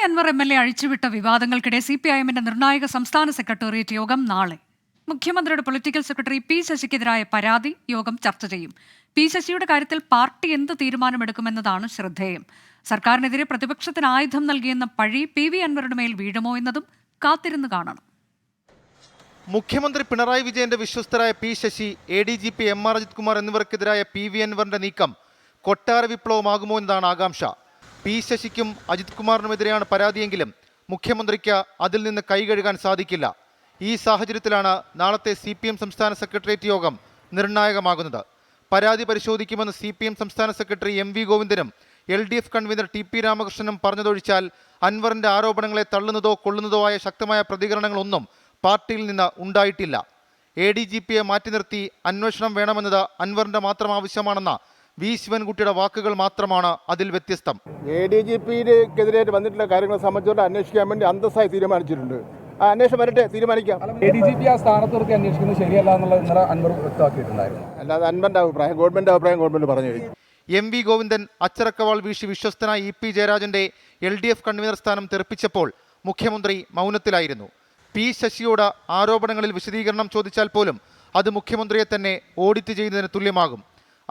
Anwar MLA അഴിച്ചുവിട്ട വിവാദങ്ങൾക്കിടെ CPIM-ന്റെ നിർണായക സംസ്ഥാന secretariat യോഗം നാളെ. മുഖ്യമന്ത്രിയുടെ പൊളിറ്റിക്കൽ സെക്രട്ടറി പി ശശിക്കെതിരായ പരാതി യോഗം ചർച്ച ചെയ്യും. പി ശശിയുടെ കാര്യത്തിൽ പാർട്ടി എന്ത് തീരുമാനമെടുക്കുമെന്നതാണ് ശ്രദ്ധേയം. സർക്കാരിനെതിരെ പ്രതിപക്ഷത്തിന് ആയുധം നൽകിയെന്ന പഴി PV അൻവറുടെ മേൽ വീഴുമോ എന്നതും കാത്തിരുന്ന് കാണണം. മുഖ്യമന്ത്രി പിണറായി വിജയന്റെ വിശ്വസ്തരായ P Sasi, ADGP MR Ajith Kumar എന്നിവർക്കെതിരായ PV അൻവറിന്റെ നീക്കം കൊട്ടാര വിപ്ലവമാകുമോ എന്നതാണ് ആകാംക്ഷ. പി ശശിക്കും അജിത് കുമാറിനുമെതിരെയാണ് പരാതിയെങ്കിലും മുഖ്യമന്ത്രിക്ക് അതിൽ നിന്ന് കൈകഴുകാൻ സാധിക്കില്ല. ഈ സാഹചര്യത്തിലാണ് നാളത്തെ CPM സംസ്ഥാന സെക്രട്ടേറിയറ്റ് യോഗം നിർണായകമാകുന്നത്. പരാതി പരിശോധിക്കുമെന്ന് CPM സംസ്ഥാന secretary MV ഗോവിന്ദനും LDF convener TP രാമകൃഷ്ണനും പറഞ്ഞതൊഴിച്ചാൽ അൻവറിന്റെ ആരോപണങ്ങളെ തള്ളുന്നതോ കൊള്ളുന്നതോ ആയ ശക്തമായ പ്രതികരണങ്ങളൊന്നും പാർട്ടിയിൽ നിന്ന് ഉണ്ടായിട്ടില്ല. ADGPയെ മാറ്റി നിർത്തി അന്വേഷണം വേണമെന്നത് അൻവറിന്റെ മാത്രം ആവശ്യമാണെന്ന V ശിവൻകുട്ടിയുടെ വാക്കുകൾ മാത്രമാണ് അതിൽ വ്യത്യസ്തം. ADGPക്കെതിരെ വന്നിട്ടുള്ള കാര്യങ്ങളെ സംബന്ധിച്ചുകൊണ്ട് അന്വേഷിക്കാൻ വേണ്ടി അന്തസ്സായി തീരുമാനിച്ചിട്ടുണ്ട്. ആ അന്വേഷണം വരട്ടെ, തീരുമാനിക്കാം. ADGP ആ സ്ഥാനത്ത് നിർത്തി അന്വേഷിക്കുന്നത് ശരിയല്ല എന്നുള്ളത് ഇന്നലെ അൻവർ വ്യക്തമാക്കിയിട്ടുണ്ടായിരുന്നു. അല്ലാതെ അൻവറിന്റെ അഭിപ്രായം ഗവൺമെന്റ് പറഞ്ഞു കഴിഞ്ഞു. MV ഗോവിന്ദൻ അച്ചറക്കവാൾ വീശി വിശ്വസ്തനായ EP ജയരാജന്റെ LDF കൺവീനർ സ്ഥാനം തെറിപ്പിച്ചപ്പോൾ മുഖ്യമന്ത്രി മൗനത്തിലായിരുന്നു. പി ശശിയോട് ആരോപണങ്ങളിൽ വിശദീകരണം ചോദിച്ചാൽ പോലും അത് മുഖ്യമന്ത്രിയെ തന്നെ ഓഡിറ്റ് ചെയ്യുന്നതിന് തുല്യമാകും.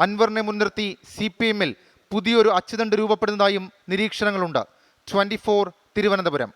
അൻവറിനെ മുൻനിർത്തി CPM-ൽ പുതിയൊരു അച്ചുതണ്ട് രൂപപ്പെടുന്നതായും നിരീക്ഷണങ്ങളുണ്ട്. 24 തിരുവനന്തപുരം.